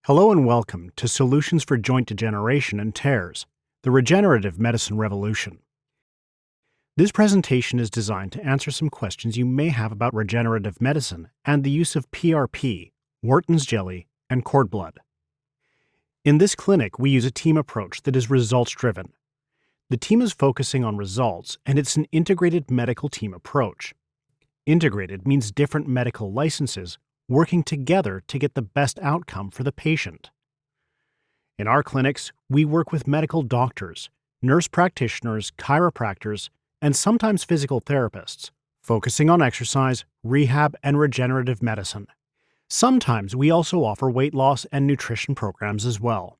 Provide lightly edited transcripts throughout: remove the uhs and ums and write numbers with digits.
Hello and welcome to Solutions for Joint Degeneration and Tears, the Regenerative Medicine Revolution. This presentation is designed to answer some questions you may have about regenerative medicine and the use of PRP, Wharton's jelly, and cord blood. In this clinic, we use a team approach that is results-driven. The team is focusing on results, and it's an integrated medical team approach. Integrated means different medical licenses working together to get the best outcome for the patient. In our clinics, we work with medical doctors, nurse practitioners, chiropractors, and sometimes physical therapists, focusing on exercise, rehab, and regenerative medicine. Sometimes we also offer weight loss and nutrition programs as well.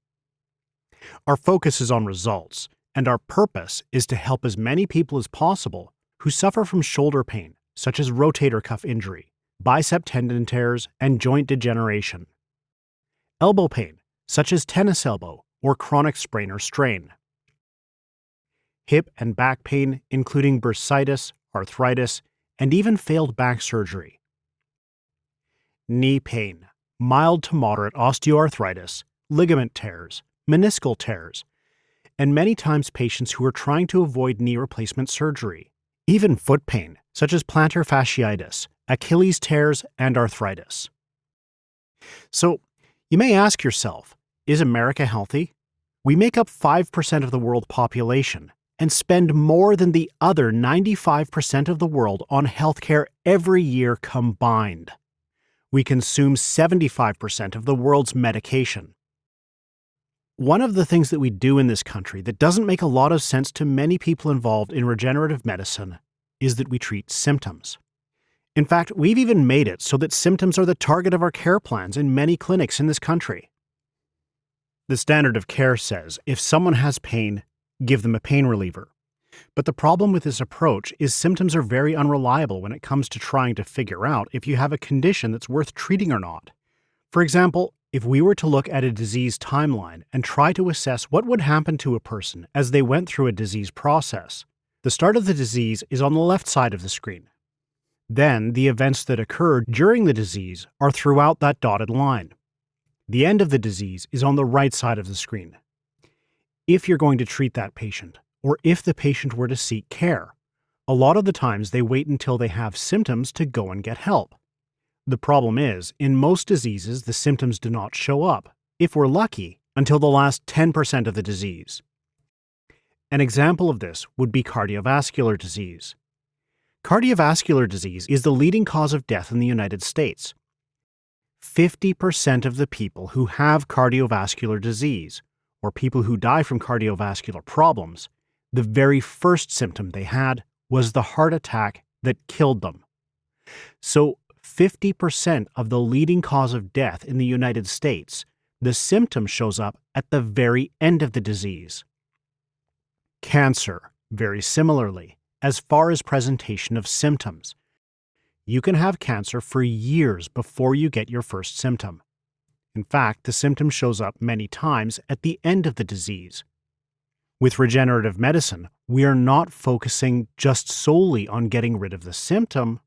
Our focus is on results, and our purpose is to help as many people as possible who suffer from shoulder pain, such as rotator cuff injury, bicep tendon tears, and joint degeneration. Elbow pain, such as tennis elbow or chronic sprain or strain. Hip and back pain, including bursitis, arthritis, and even failed back surgery. Knee pain, mild to moderate osteoarthritis, ligament tears, meniscal tears, and many times patients who are trying to avoid knee replacement surgery. Even foot pain, such as plantar fasciitis, Achilles tears, and arthritis. So, you may ask yourself, is America healthy? We make up 5% of the world population and spend more than the other 95% of the world on healthcare every year combined. We consume 75% of the world's medication. One of the things that we do in this country that doesn't make a lot of sense to many people involved in regenerative medicine is that we treat symptoms. In fact, we've even made it so that symptoms are the target of our care plans in many clinics in this country. The standard of care says if someone has pain, give them a pain reliever. But the problem with this approach is symptoms are very unreliable when it comes to trying to figure out if you have a condition that's worth treating or not. For example, if we were to look at a disease timeline and try to assess what would happen to a person as they went through a disease process, the start of the disease is on the left side of the screen. Then, the events that occurred during the disease are throughout that dotted line. The end of the disease is on the right side of the screen. If you're going to treat that patient, or if the patient were to seek care, a lot of the times they wait until they have symptoms to go and get help. The problem is, in most diseases, the symptoms do not show up, if we're lucky, until the last 10% of the disease. An example of this would be cardiovascular disease. Cardiovascular disease is the leading cause of death in the United States. 50% of the people who have cardiovascular disease, or people who die from cardiovascular problems, the very first symptom they had was the heart attack that killed them. So 50% of the leading cause of death in the United States, the symptom shows up at the very end of the disease. Cancer, very similarly, as far as presentation of symptoms. You can have cancer for years before you get your first symptom. In fact, the symptom shows up many times at the end of the disease. With regenerative medicine, we are not focusing just solely on getting rid of the symptom.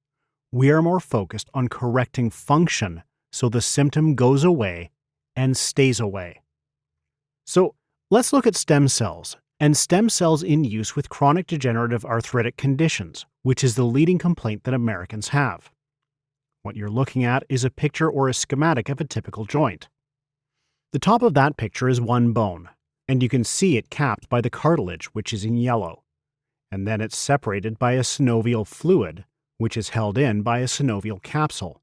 We are more focused on correcting function so the symptom goes away and stays away. So, let's look at stem cells, and stem cells in use with chronic degenerative arthritic conditions, which is the leading complaint that Americans have. What you're looking at is a picture or a schematic of a typical joint. The top of that picture is one bone, and you can see it capped by the cartilage, which is in yellow. And then it's separated by a synovial fluid, which is held in by a synovial capsule.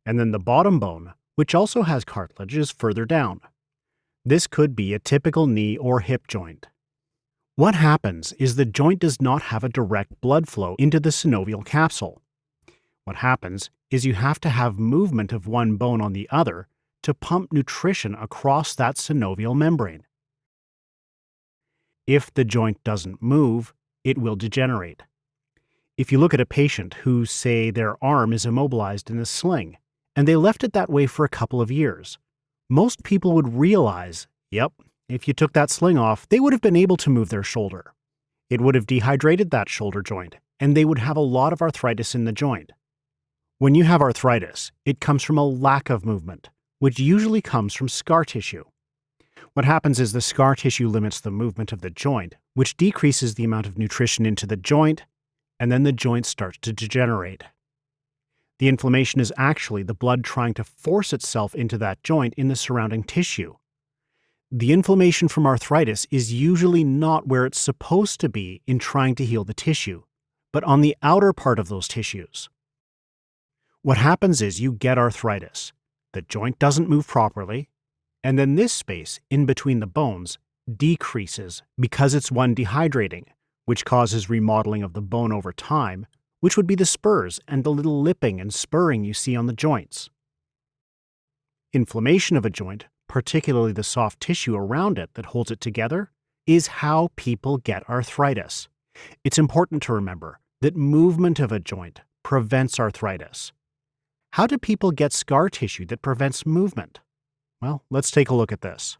And then the bottom bone, which also has cartilage, is further down. This could be a typical knee or hip joint. What happens is the joint does not have a direct blood flow into the synovial capsule. What happens is you have to have movement of one bone on the other to pump nutrition across that synovial membrane. If the joint doesn't move, it will degenerate. If you look at a patient who, say, their arm is immobilized in a sling, and they left it that way for a couple of years, most people would realize, yep, if you took that sling off, they would have been able to move their shoulder. It would have dehydrated that shoulder joint, and they would have a lot of arthritis in the joint. When you have arthritis, it comes from a lack of movement, which usually comes from scar tissue. What happens is the scar tissue limits the movement of the joint, which decreases the amount of nutrition into the joint, and then the joint starts to degenerate. The inflammation is actually the blood trying to force itself into that joint in the surrounding tissue. The inflammation from arthritis is usually not where it's supposed to be in trying to heal the tissue, but on the outer part of those tissues. What happens is you get arthritis. The joint doesn't move properly, and then this space in between the bones decreases because it's dehydrating, which causes remodeling of the bone over time, which would be the spurs and the little lipping and spurring you see on the joints. Inflammation of a joint, particularly the soft tissue around it that holds it together, is how people get arthritis. It's important to remember that movement of a joint prevents arthritis. How do people get scar tissue that prevents movement? Well, let's take a look at this.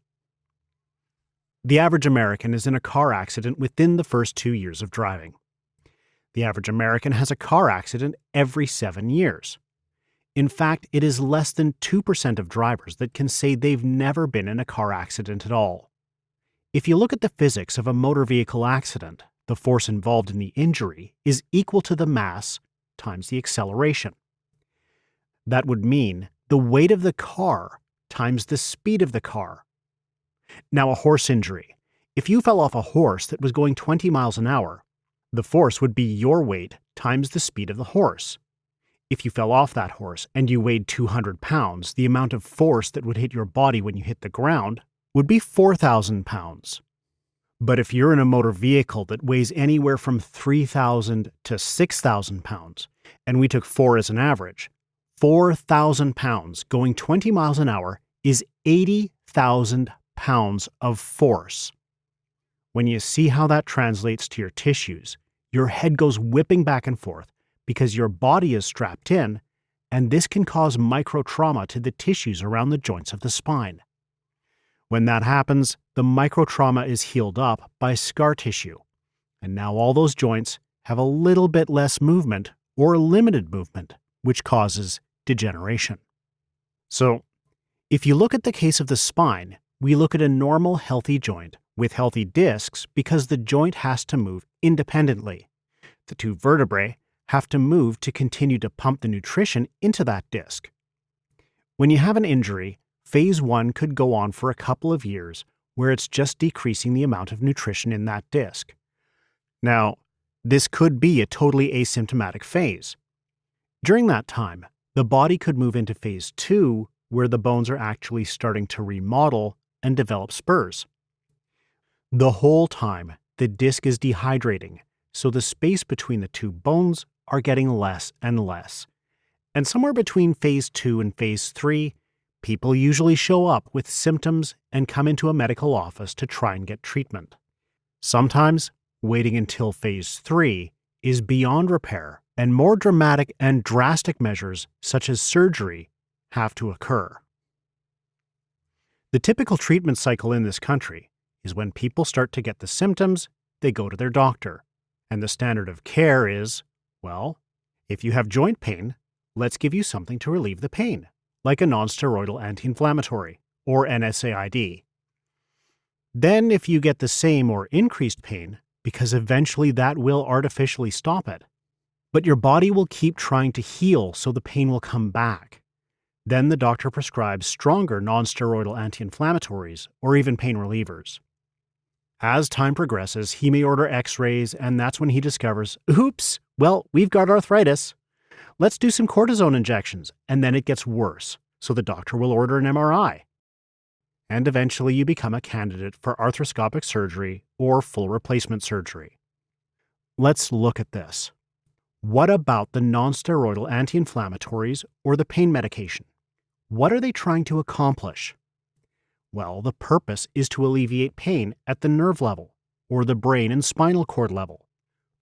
The average American is in a car accident within the first 2 years of driving. The average American has a car accident every 7 years. In fact, it is less than 2% of drivers that can say they've never been in a car accident at all. If you look at the physics of a motor vehicle accident, the force involved in the injury is equal to the mass times the acceleration. That would mean the weight of the car times the speed of the car. Now, a horse injury. If you fell off a horse that was going 20 miles an hour, the force would be your weight times the speed of the horse. If you fell off that horse and you weighed 200 pounds, the amount of force that would hit your body when you hit the ground would be 4,000 pounds. But if you're in a motor vehicle that weighs anywhere from 3,000 to 6,000 pounds, and we took 4 as an average, 4,000 pounds going 20 miles an hour is 80,000 pounds of force. When you see how that translates to your tissues, your head goes whipping back and forth because your body is strapped in, and this can cause microtrauma to the tissues around the joints of the spine. When that happens, the microtrauma is healed up by scar tissue, and now all those joints have a little bit less movement or limited movement, which causes degeneration. So, if you look at the case of the spine, we look at a normal healthy joint with healthy discs because the joint has to move independently. The 2 vertebrae have to move to continue to pump the nutrition into that disc. When you have an injury, phase 1 could go on for a couple of years where it's just decreasing the amount of nutrition in that disc. Now, this could be a totally asymptomatic phase. During that time, the body could move into phase 2, where the bones are actually starting to remodel and develop spurs. The whole time, the disc is dehydrating, so the space between the 2 bones are getting less and less. And somewhere between phase 2 and phase 3, people usually show up with symptoms and come into a medical office to try and get treatment. Sometimes, waiting until phase 3 is beyond repair, and more dramatic and drastic measures, such as surgery, have to occur. The typical treatment cycle in this country is when people start to get the symptoms, they go to their doctor. And the standard of care is, well, if you have joint pain, let's give you something to relieve the pain, like a nonsteroidal anti-inflammatory, or NSAID. Then if you get the same or increased pain, because eventually that will artificially stop it, but your body will keep trying to heal so the pain will come back. Then the doctor prescribes stronger nonsteroidal anti-inflammatories or even pain relievers. As time progresses, he may order x-rays, and that's when he discovers, oops, well, we've got arthritis. Let's do some cortisone injections, and then it gets worse, so the doctor will order an MRI. And eventually you become a candidate for arthroscopic surgery or full replacement surgery. Let's look at this. What about the nonsteroidal anti-inflammatories or the pain medication? What are they trying to accomplish? Well, the purpose is to alleviate pain at the nerve level, or the brain and spinal cord level,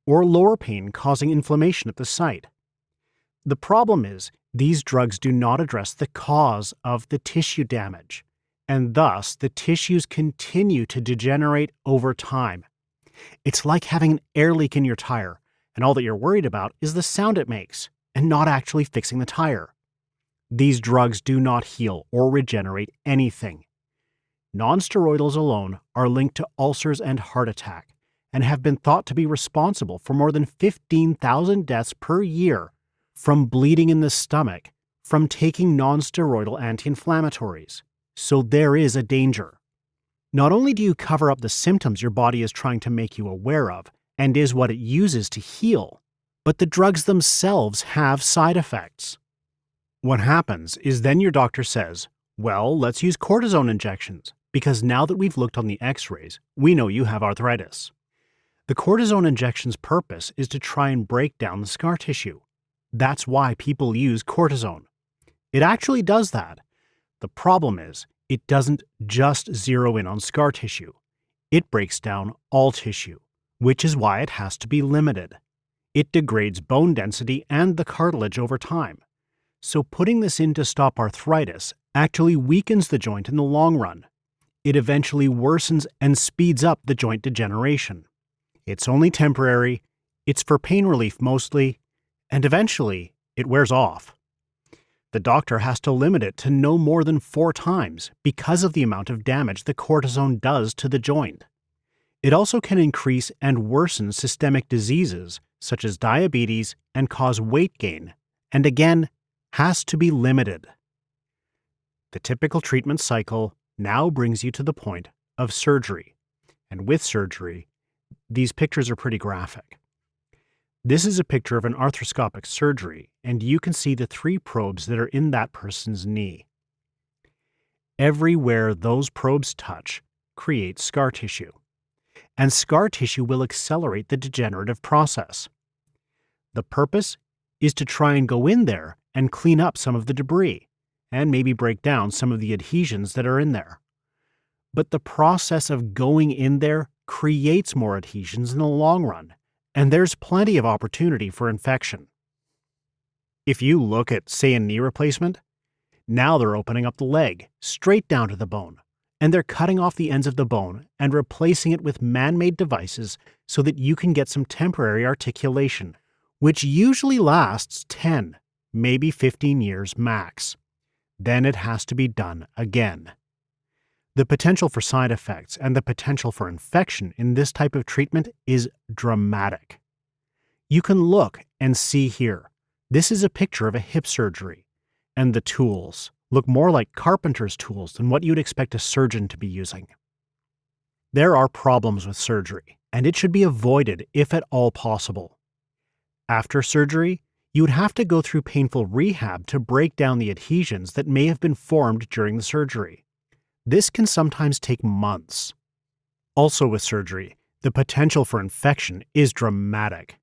or lower pain causing inflammation at the site. The problem is, these drugs do not address the cause of the tissue damage, and thus the tissues continue to degenerate over time. It's like having an air leak in your tire, and all that you're worried about is the sound it makes, and not actually fixing the tire. These drugs do not heal or regenerate anything. Nonsteroidals alone are linked to ulcers and heart attack and have been thought to be responsible for more than 15,000 deaths per year from bleeding in the stomach from taking nonsteroidal anti-inflammatories. So there is a danger. Not only do you cover up the symptoms your body is trying to make you aware of and is what it uses to heal, but the drugs themselves have side effects. What happens is then your doctor says, well, let's use cortisone injections, because now that we've looked on the x-rays, we know you have arthritis. The cortisone injection's purpose is to try and break down the scar tissue. That's why people use cortisone. It actually does that. The problem is, it doesn't just zero in on scar tissue. It breaks down all tissue, which is why it has to be limited. It degrades bone density and the cartilage over time. So putting this in to stop arthritis actually weakens the joint in the long run. It eventually worsens and speeds up the joint degeneration. It's only temporary, it's for pain relief mostly, and eventually it wears off. The doctor has to limit it to no more than 4 times because of the amount of damage the cortisone does to the joint. It also can increase and worsen systemic diseases such as diabetes and cause weight gain, and again, has to be limited. The typical treatment cycle now brings you to the point of surgery. And with surgery, these pictures are pretty graphic. This is a picture of an arthroscopic surgery, and you can see the 3 probes that are in that person's knee. Everywhere those probes touch creates scar tissue, and scar tissue will accelerate the degenerative process. The purpose is to try and go in there and clean up some of the debris, and maybe break down some of the adhesions that are in there. But the process of going in there creates more adhesions in the long run, and there's plenty of opportunity for infection. If you look at, say, a knee replacement, now they're opening up the leg, straight down to the bone, and they're cutting off the ends of the bone and replacing it with man-made devices so that you can get some temporary articulation, which usually lasts 10, maybe 15 years max. Then it has to be done again. The potential for side effects and the potential for infection in this type of treatment is dramatic. You can look and see here. This is a picture of a hip surgery, and the tools look more like carpenter's tools than what you'd expect a surgeon to be using. There are problems with surgery, and it should be avoided if at all possible. After surgery, you would have to go through painful rehab to break down the adhesions that may have been formed during the surgery. This can sometimes take months. Also with surgery, the potential for infection is dramatic.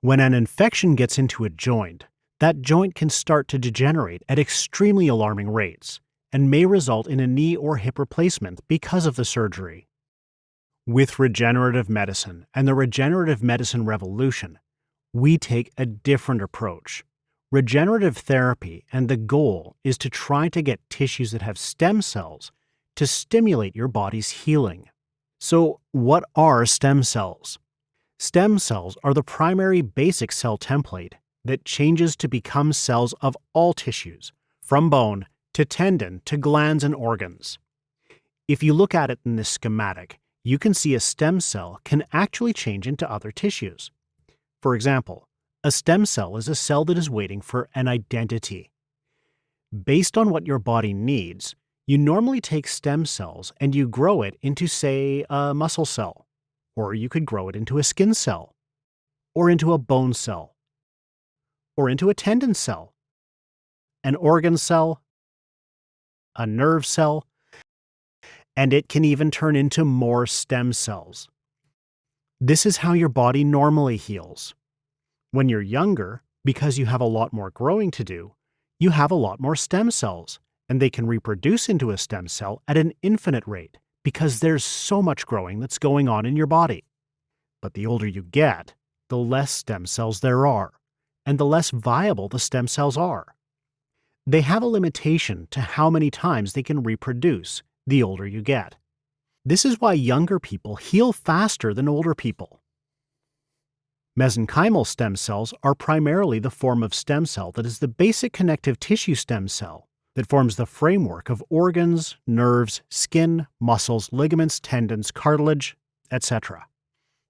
When an infection gets into a joint, that joint can start to degenerate at extremely alarming rates and may result in a knee or hip replacement because of the surgery. With regenerative medicine and the regenerative medicine revolution, we take a different approach. Regenerative therapy, and the goal is to try to get tissues that have stem cells to stimulate your body's healing. So, what are stem cells? Stem cells are the primary basic cell template that changes to become cells of all tissues, from bone to tendon to glands and organs. If you look at it in this schematic, you can see a stem cell can actually change into other tissues. For example, a stem cell is a cell that is waiting for an identity. Based on what your body needs, you normally take stem cells and you grow it into, say, a muscle cell, or you could grow it into a skin cell, or into a bone cell, or into a tendon cell, an organ cell, a nerve cell, and it can even turn into more stem cells. This is how your body normally heals. When you're younger, because you have a lot more growing to do, you have a lot more stem cells, and they can reproduce into a stem cell at an infinite rate because there's so much growing that's going on in your body. But the older you get, the less stem cells there are, and the less viable the stem cells are. They have a limitation to how many times they can reproduce the older you get. This is why younger people heal faster than older people. Mesenchymal stem cells are primarily the form of stem cell that is the basic connective tissue stem cell that forms the framework of organs, nerves, skin, muscles, ligaments, tendons, cartilage, etc.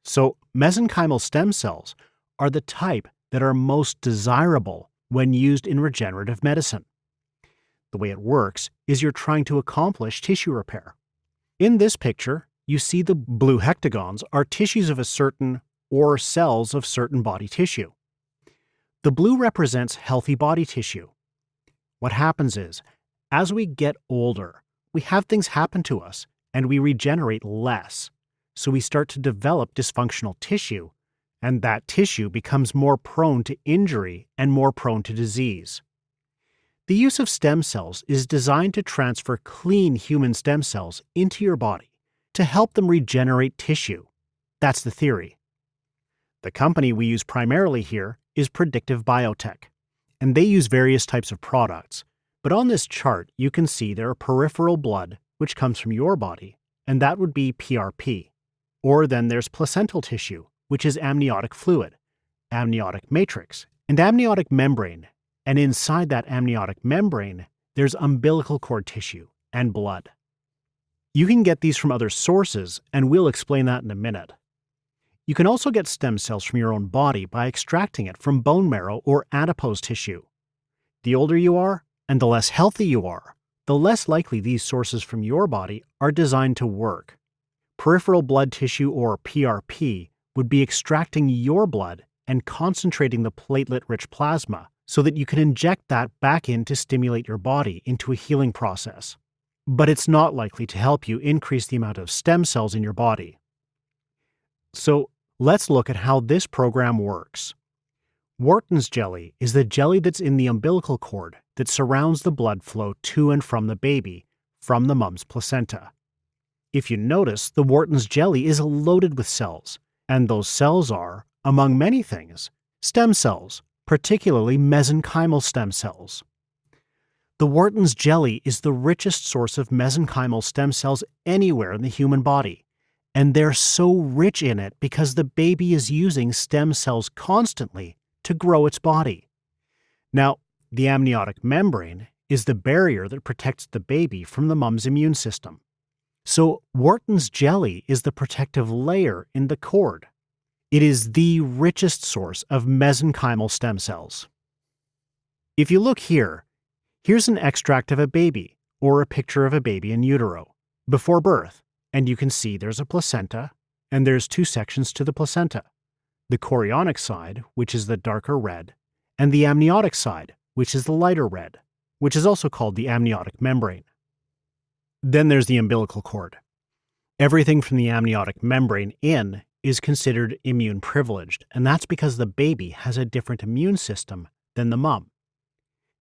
So, mesenchymal stem cells are the type that are most desirable when used in regenerative medicine. The way it works is you're trying to accomplish tissue repair. In this picture, you see the blue hectagons are tissues of a certain or cells of certain body tissue. The blue represents healthy body tissue. What happens is, as we get older, we have things happen to us and we regenerate less. So we start to develop dysfunctional tissue, and that tissue becomes more prone to injury and more prone to disease. The use of stem cells is designed to transfer clean human stem cells into your body to help them regenerate tissue. That's the theory. The company we use primarily here is Predictive Biotech, and they use various types of products. But on this chart, you can see there are peripheral blood, which comes from your body, and that would be PRP. Or then there's placental tissue, which is amniotic fluid, amniotic matrix, and amniotic membrane. And inside that amniotic membrane, there's umbilical cord tissue and blood. You can get these from other sources, and we'll explain that in a minute. You can also get stem cells from your own body by extracting it from bone marrow or adipose tissue. The older you are, and the less healthy you are, the less likely these sources from your body are designed to work. Peripheral blood tissue, or PRP, would be extracting your blood and concentrating the platelet-rich plasma so that you can inject that back in to stimulate your body into a healing process. But it's not likely to help you increase the amount of stem cells in your body. So let's look at how this program works. Wharton's jelly is the jelly that's in the umbilical cord that surrounds the blood flow to and from the baby from the mom's placenta. If you notice, the Wharton's jelly is loaded with cells, and those cells are, among many things, stem cells, particularly mesenchymal stem cells. The Wharton's jelly is the richest source of mesenchymal stem cells anywhere in the human body, and they're so rich in it because the baby is using stem cells constantly to grow its body. Now, the amniotic membrane is the barrier that protects the baby from the mom's immune system. So Wharton's jelly is the protective layer in the cord. It is the richest source of mesenchymal stem cells. If you look here, here's an extract of a baby, or a picture of a baby in utero, before birth, and you can see there's a placenta, and there's two sections to the placenta. The chorionic side, which is the darker red, and the amniotic side, which is the lighter red, which is also called the amniotic membrane. Then there's the umbilical cord. Everything from the amniotic membrane in is considered immune privileged, and that's because the baby has a different immune system than the mom.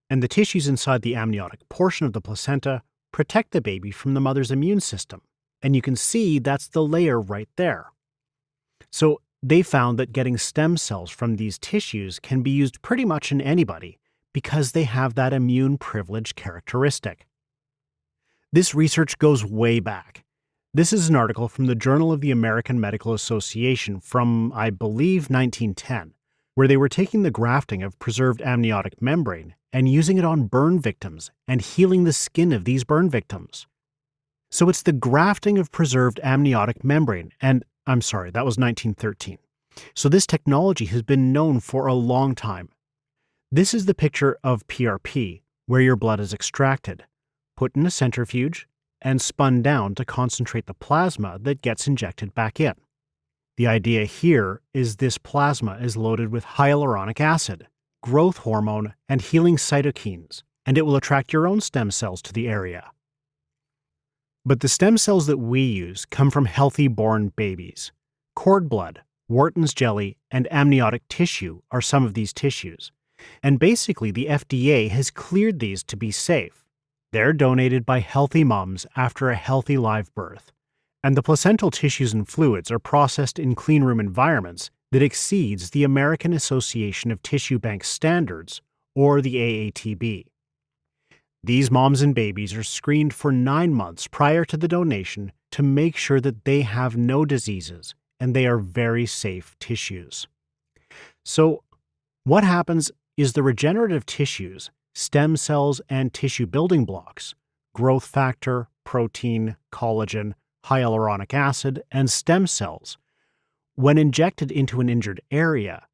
And the tissues inside the amniotic portion of the placenta protect the baby from the mother's immune system, and you can see that's the layer right there. So they found that getting stem cells from these tissues can be used pretty much in anybody because they have that immune privilege characteristic. This research goes way back. This is an article from the Journal of the American Medical Association from, I believe, 1910, where they were taking the grafting of preserved amniotic membrane and using it on burn victims and healing the skin of these burn victims. So it's the grafting of preserved amniotic membrane, and I'm sorry, that was 1913. So this technology has been known for a long time. This is the picture of PRP, where your blood is extracted, put in a centrifuge, and spun down to concentrate the plasma that gets injected back in. The idea here is this plasma is loaded with hyaluronic acid, growth hormone, and healing cytokines, and it will attract your own stem cells to the area. But the stem cells that we use come from healthy born babies. Cord blood, Wharton's jelly, and amniotic tissue are some of these tissues, and basically the FDA has cleared these to be safe. They're donated by healthy moms after a healthy live birth, and the placental tissues and fluids are processed in cleanroom environments that exceeds the American Association of Tissue Bank Standards, or the AATB. These moms and babies are screened for 9 months prior to the donation to make sure that they have no diseases and they are very safe tissues. So, what happens is the regenerative tissues, stem cells, and tissue building blocks, growth factor, protein, collagen, hyaluronic acid, and stem cells, when injected into an injured area,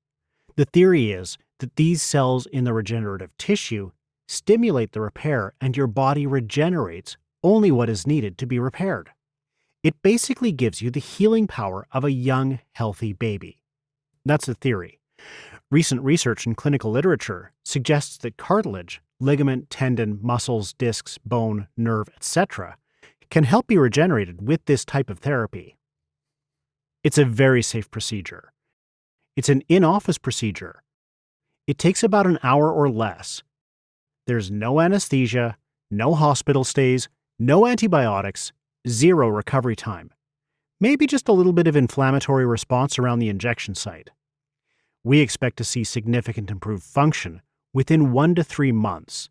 the theory is that these cells in the regenerative tissue stimulate the repair and your body regenerates only what is needed to be repaired. It basically gives you the healing power of a young, healthy baby. That's the theory. Recent research in clinical literature suggests that cartilage, ligament, tendon, muscles, discs, bone, nerve, etc., can help be regenerated with this type of therapy. It's a very safe procedure. It's an in-office procedure. It takes about an hour or less. There's no anesthesia, no hospital stays, no antibiotics, zero recovery time. Maybe just a little bit of inflammatory response around the injection site. We expect to see significant improved function within 1 to 3 months.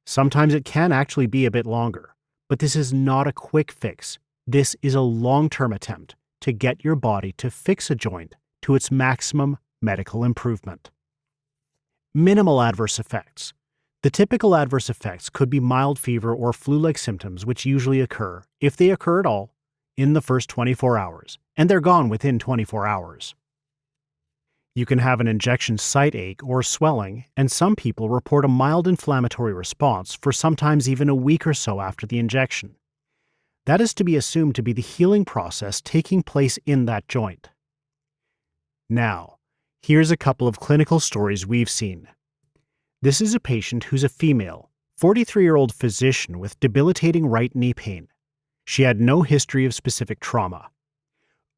Sometimes it can actually be a bit longer, but this is not a quick fix. This is a long-term attempt to get your body to fix a joint to its maximum medical improvement. Minimal adverse effects. The typical adverse effects could be mild fever or flu-like symptoms, which usually occur, if they occur at all, in the first 24 hours, and they're gone within 24 hours. You can have an injection site ache or swelling, and some people report a mild inflammatory response for sometimes even a week or so after the injection. That is to be assumed to be the healing process taking place in that joint. Now, here's a couple of clinical stories we've seen. This is a patient who's a female, 43-year-old physician with debilitating right knee pain. She had no history of specific trauma.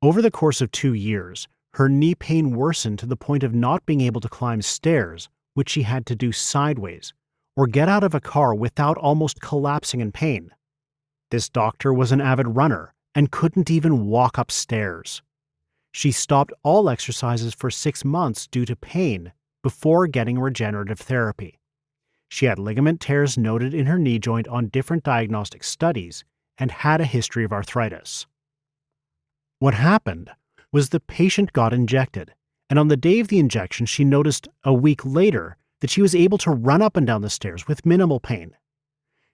Over the course of 2 years, her knee pain worsened to the point of not being able to climb stairs, which she had to do sideways, or get out of a car without almost collapsing in pain. This doctor was an avid runner and couldn't even walk upstairs. She stopped all exercises for 6 months due to pain before getting regenerative therapy. She had ligament tears noted in her knee joint on different diagnostic studies and had a history of arthritis. What happened was the patient got injected, and on the day of the injection she noticed a week later that she was able to run up and down the stairs with minimal pain.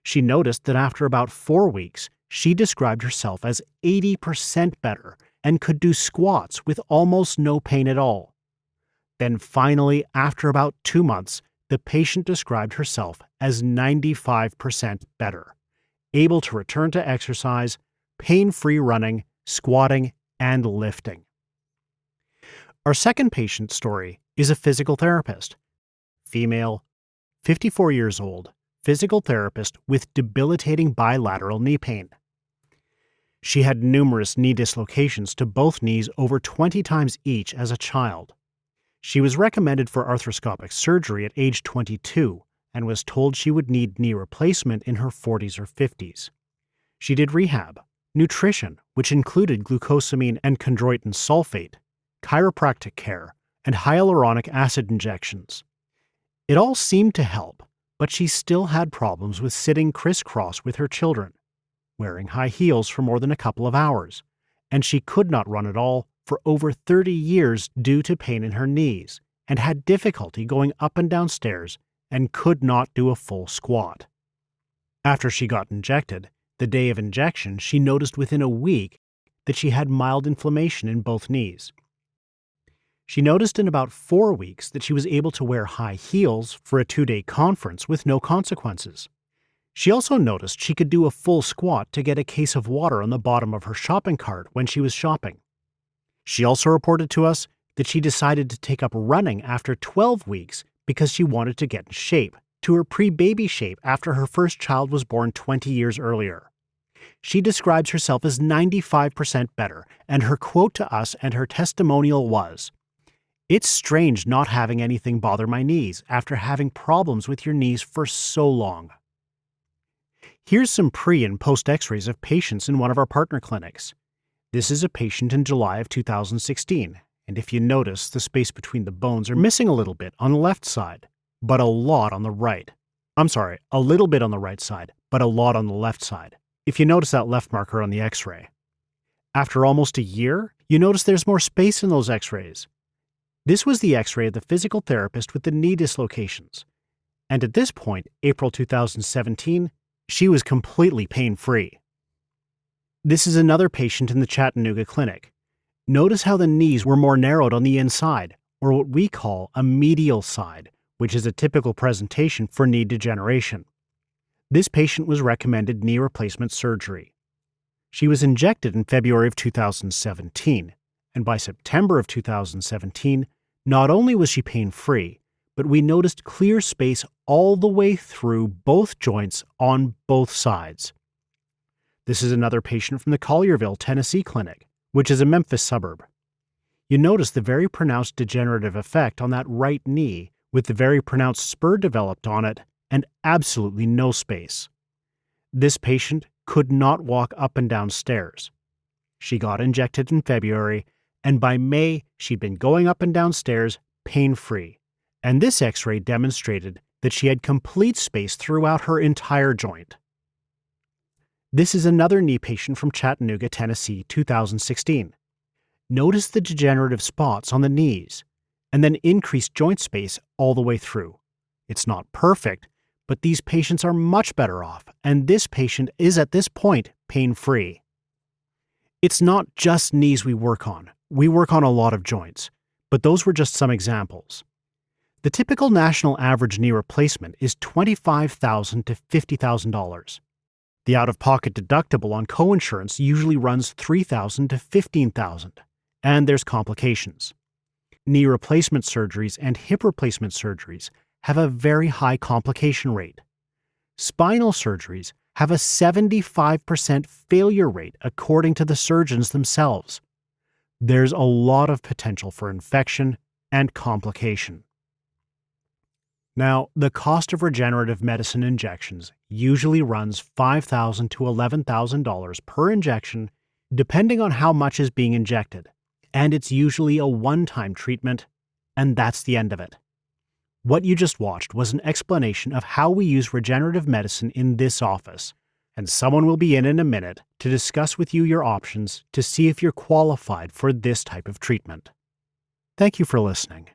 She noticed that after about 4 weeks, she described herself as 80% better and could do squats with almost no pain at all. Then finally, after about 2 months, the patient described herself as 95% better, able to return to exercise, pain-free running, squatting, and lifting. Our second patient story is a physical therapist, female, 54 years old, physical therapist with debilitating bilateral knee pain. She had numerous knee dislocations to both knees over 20 times each as a child. She was recommended for arthroscopic surgery at age 22 and was told she would need knee replacement in her 40s or 50s. She did rehab, nutrition, which included glucosamine and chondroitin sulfate, chiropractic care, and hyaluronic acid injections. It all seemed to help, but she still had problems with sitting crisscross with her children, wearing high heels for more than a couple of hours, and she could not run at all for over 30 years due to pain in her knees, and had difficulty going up and down stairs and could not do a full squat. After she got injected, the day of injection, she noticed within a week that she had mild inflammation in both knees. She noticed in about 4 weeks that she was able to wear high heels for a 2-day conference with no consequences. She also noticed she could do a full squat to get a case of water on the bottom of her shopping cart when she was shopping. She also reported to us that she decided to take up running after 12 weeks because she wanted to get in shape, to her pre-baby shape after her first child was born 20 years earlier. She describes herself as 95% better, and her quote to us and her testimonial was, "It's strange not having anything bother my knees after having problems with your knees for so long." Here's some pre- and post-X-rays of patients in one of our partner clinics. This is a patient in July of 2016, and if you notice, the space between the bones are missing a little bit on the left side, but a lot on the right. A little bit on the right side, but a lot on the left side. If you notice that left marker on the X-ray. After almost a year, you notice there's more space in those X-rays. This was the x-ray of the physical therapist with the knee dislocations. And at this point, April 2017, she was completely pain-free. This is another patient in the Chattanooga clinic. Notice how the knees were more narrowed on the inside, or what we call a medial side, which is a typical presentation for knee degeneration. This patient was recommended knee replacement surgery. She was injected in February of 2017, and by September of 2017, not only was she pain-free, but we noticed clear space all the way through both joints on both sides. This is another patient from the Collierville, Tennessee clinic, which is a Memphis suburb. You notice the very pronounced degenerative effect on that right knee with the very pronounced spur developed on it and absolutely no space. This patient could not walk up and down stairs. She got injected in February, and by May, she'd been going up and down stairs pain-free. And this x-ray demonstrated that she had complete space throughout her entire joint. This is another knee patient from Chattanooga, Tennessee, 2016. Notice the degenerative spots on the knees, and then increased joint space all the way through. It's not perfect, but these patients are much better off, and this patient is at this point pain-free. It's not just knees we work on. We work on a lot of joints, but those were just some examples. The typical national average knee replacement is $25,000 to $50,000. The out-of-pocket deductible on coinsurance usually runs $3,000 to $15,000, and there's complications. Knee replacement surgeries and hip replacement surgeries have a very high complication rate. Spinal surgeries have a 75% failure rate according to the surgeons themselves. There's a lot of potential for infection and complication. Now, the cost of regenerative medicine injections usually runs $5,000 to $11,000 per injection, depending on how much is being injected, and it's usually a one-time treatment, and that's the end of it. What you just watched was an explanation of how we use regenerative medicine in this office, and someone will be in a minute to discuss with you your options to see if you're qualified for this type of treatment. Thank you for listening.